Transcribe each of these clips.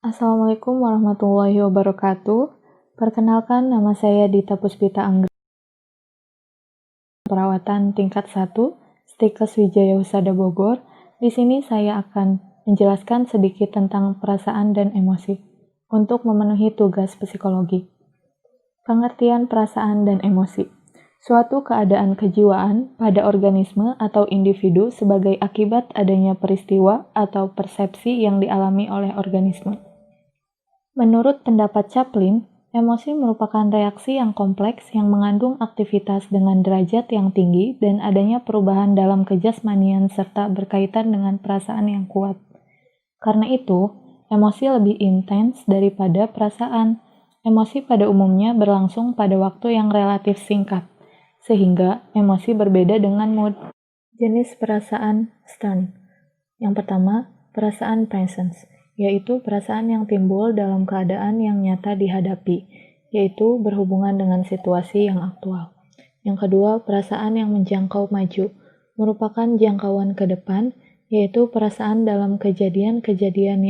Assalamualaikum warahmatullahi wabarakatuh. Perkenalkan, nama saya Dita Puspita Anggra, perawatan tingkat 1, Stikes Wijaya Husada Bogor. Di sini saya akan menjelaskan sedikit tentang perasaan dan emosi untuk memenuhi tugas psikologi. Pengertian perasaan dan emosi. Suatu keadaan kejiwaan pada organisme atau individu sebagai akibat adanya peristiwa atau persepsi yang dialami oleh organisme. Menurut pendapat Chaplin, emosi merupakan reaksi yang kompleks yang mengandung aktivitas dengan derajat yang tinggi dan adanya perubahan dalam kejasmanian serta berkaitan dengan perasaan yang kuat. Karena itu, emosi lebih intens daripada perasaan. Emosi pada umumnya berlangsung pada waktu yang relatif singkat, sehingga emosi berbeda dengan mood. Jenis perasaan Stern. Yang pertama, perasaan presence, yaitu perasaan yang timbul dalam keadaan yang nyata dihadapi, yaitu berhubungan dengan situasi yang aktual. Yang kedua, perasaan yang menjangkau maju, merupakan jangkauan ke depan, yaitu perasaan dalam kejadian-kejadian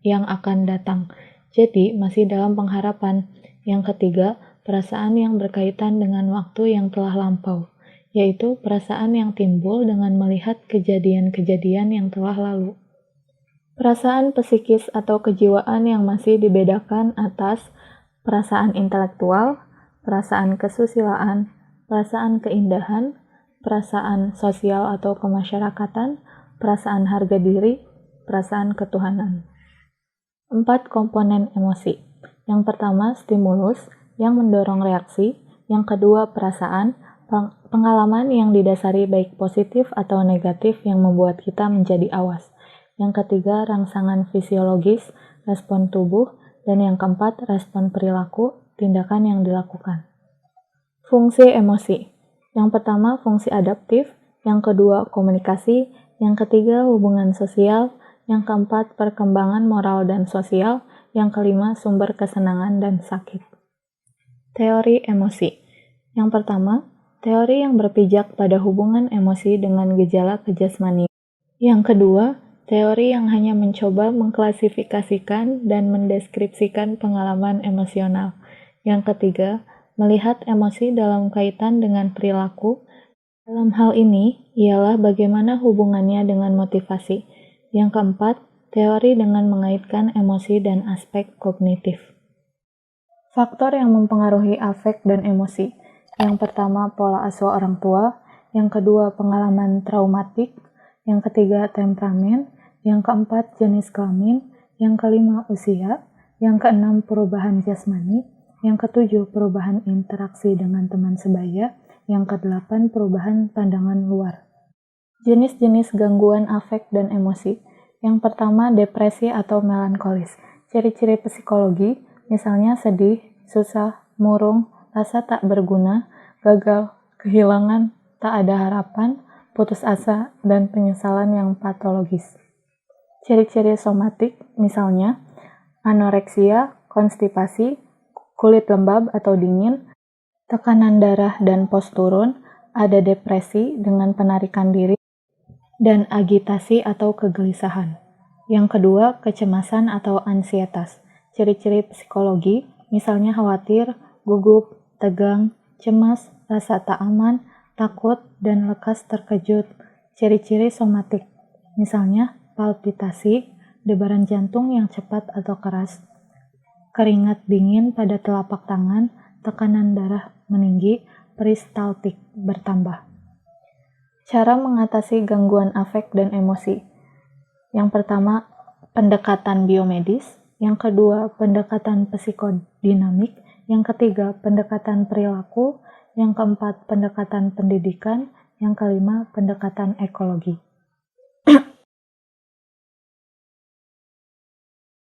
yang akan datang, jadi masih dalam pengharapan. Yang ketiga, perasaan yang berkaitan dengan waktu yang telah lampau, yaitu perasaan yang timbul dengan melihat kejadian-kejadian yang telah lalu. Perasaan psikis atau kejiwaan yang masih dibedakan atas perasaan intelektual, perasaan kesusilaan, perasaan keindahan, perasaan sosial atau kemasyarakatan, perasaan harga diri, perasaan ketuhanan. 4 komponen emosi. Yang pertama, stimulus yang mendorong reaksi. Yang kedua, perasaan, pengalaman yang didasari baik positif atau negatif yang membuat kita menjadi awas. Yang ketiga, rangsangan fisiologis, respon tubuh. Dan yang keempat, respon perilaku, tindakan yang dilakukan. Fungsi emosi. Yang pertama, fungsi adaptif. Yang kedua, komunikasi. Yang ketiga, hubungan sosial. Yang keempat, perkembangan moral dan sosial. Yang kelima, sumber kesenangan dan sakit. Teori emosi. Yang pertama, teori yang berpijak pada hubungan emosi dengan gejala kejasmanian. Yang kedua, teori yang hanya mencoba mengklasifikasikan dan mendeskripsikan pengalaman emosional. Yang ketiga, melihat emosi dalam kaitan dengan perilaku. Dalam hal ini, ialah bagaimana hubungannya dengan motivasi. Yang keempat, teori dengan mengaitkan emosi dan aspek kognitif. Faktor yang mempengaruhi afek dan emosi. Yang pertama, pola asuh orang tua. Yang kedua, pengalaman traumatik. Yang ketiga, temperamen. Yang keempat, jenis kelamin. Yang kelima, usia. Yang keenam, perubahan jasmani. Yang ketujuh, perubahan interaksi dengan teman sebaya. Yang kedelapan, perubahan pandangan luar. Jenis-jenis gangguan afek dan emosi. Yang pertama, depresi atau melankolis. Ciri-ciri psikologi, misalnya sedih, susah, murung, rasa tak berguna, gagal, kehilangan, tak ada harapan, putus asa, dan penyesalan yang patologis. Ciri-ciri somatik, misalnya anoreksia, konstipasi, kulit lembab atau dingin, tekanan darah dan pos turun, ada depresi dengan penarikan diri, dan agitasi atau kegelisahan. Yang kedua, kecemasan atau ansietas. Ciri-ciri psikologi, misalnya khawatir, gugup, tegang, cemas, rasa tak aman, takut, dan lekas terkejut. Ciri-ciri somatik, misalnya palpitasi, debaran jantung yang cepat atau keras, keringat dingin pada telapak tangan, tekanan darah meninggi, peristaltik bertambah. Cara mengatasi gangguan afek dan emosi. Yang pertama, pendekatan biomedis. Yang kedua, pendekatan psikodinamik. Yang ketiga, pendekatan perilaku. Yang keempat, pendekatan pendidikan. Yang kelima, pendekatan ekologi.